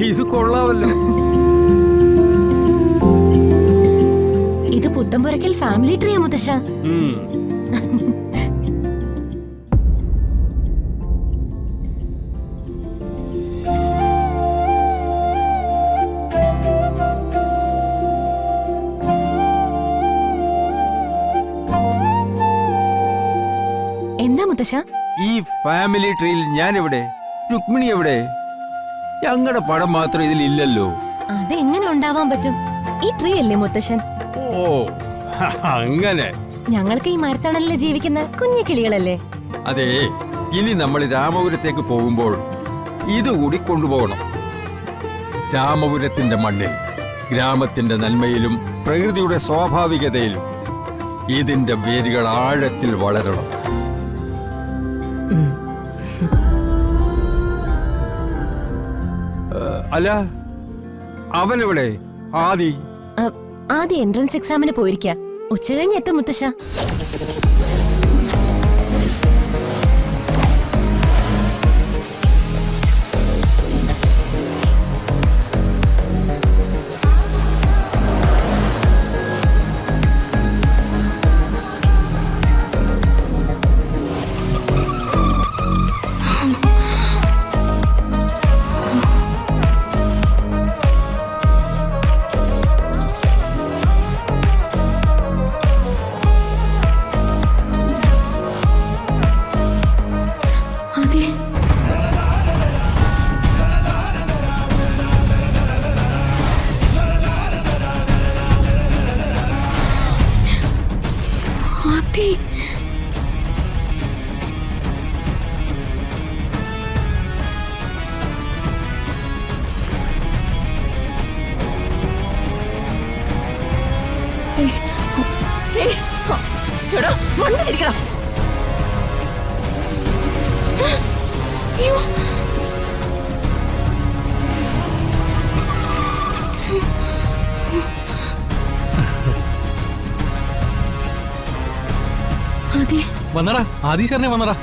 ഇത് കൊള്ളാമല്ലോ. ഇത് പുത്തമ്പുരക്കൽ ഫാമിലി ട്രീയാ മുത്തശ്ശ. എന്താ മുത്തശ്ശ? ഈ ഫാമിലി ട്രീയിൽ ഞാൻ എവിടെ? രുക്മിണി എവിടെ? ഞങ്ങളുടെ പടം മാത്രം ഇതിലില്ലല്ലോ. അതെങ്ങനെ ഉണ്ടാവാൻ പറ്റും? ഈ ട്രീ അല്ലേ മുത്തശ്ശൻ? ഓ അങ്ങനെ. ഞങ്ങൾക്ക് ഈ മരത്തണലിൽ ജീവിക്കുന്ന കുഞ്ഞു കിളികളല്ലേ? അതെ, ഇനി നമ്മൾ രാമപുരത്തേക്ക് പോകുമ്പോൾ ഇതുകൂടി കൊണ്ടുപോകണം. രാമപുരത്തിന്റെ മണ്ണിൽ ഗ്രാമത്തിന്റെ നന്മയിലും പ്രകൃതിയുടെ സ്വാഭാവികതയിലും ഇതിന്റെ വേരുകൾ ആഴത്തിൽ വളരണം. അല്ല, അവനെവിടെ? ആദ്യ എൻട്രൻസ് എക്സാമിന് പോയിരിക്ക. ഉച്ച കഴിഞ്ഞ് എത്തും മുത്തശ്ശ. വന്നടാ, ആദീശരനെ വന്നടാ.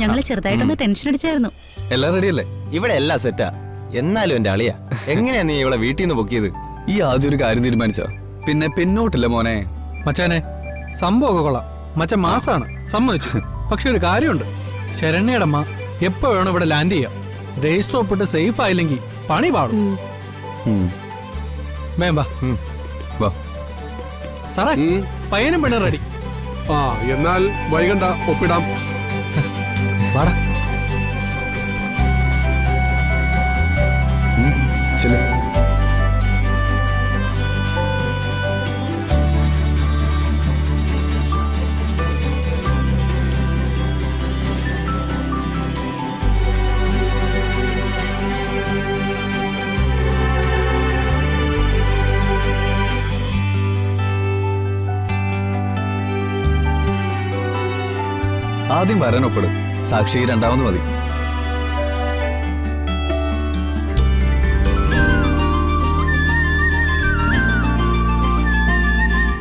ഞങ്ങള് ചെറുതായിട്ടൊന്ന് ടെൻഷൻ അടിച്ചായിരുന്നു. എല്ലാം റെഡിയല്ലേ? ഇവിടെ എല്ലാം സെറ്റാ. എന്നാലും എന്റെ അളിയാ, എങ്ങനെയാ നീ ഇവിടെ വീട്ടിൽ നിന്ന് പൊക്കിയത്? ഈ ആദ്യം ഒരു കാര്യം തീരുമാനിച്ചോ, പിന്നെ പിന്നോട്ടില്ല മോനെ. മച്ചാനെ, സംഭവമൊക്കെ കൊള്ളാം. മച്ചൻ മാസാണ്, സമ്മതിച്ചു. പക്ഷെ ഒരു കാര്യമുണ്ട്, ശരണ്യയുടെ അമ്മ എപ്പോ വേണം ഇവിടെ ലാൻഡ് ചെയ്യാം. രജിസ്റ്റർ ഒപ്പിട്ട് സേഫ് ആയില്ലെങ്കിൽ പണി പാടും. വാ സാറേ, പയ്യനും പെണ്ണും റെഡി. എന്നാൽ വൈകണ്ട, ഒപ്പിടാം. വാടാ. ചെല്ലേ. ആദ്യം വരാൻ ഒപ്പിടും, സാക്ഷി രണ്ടാമത് മതി.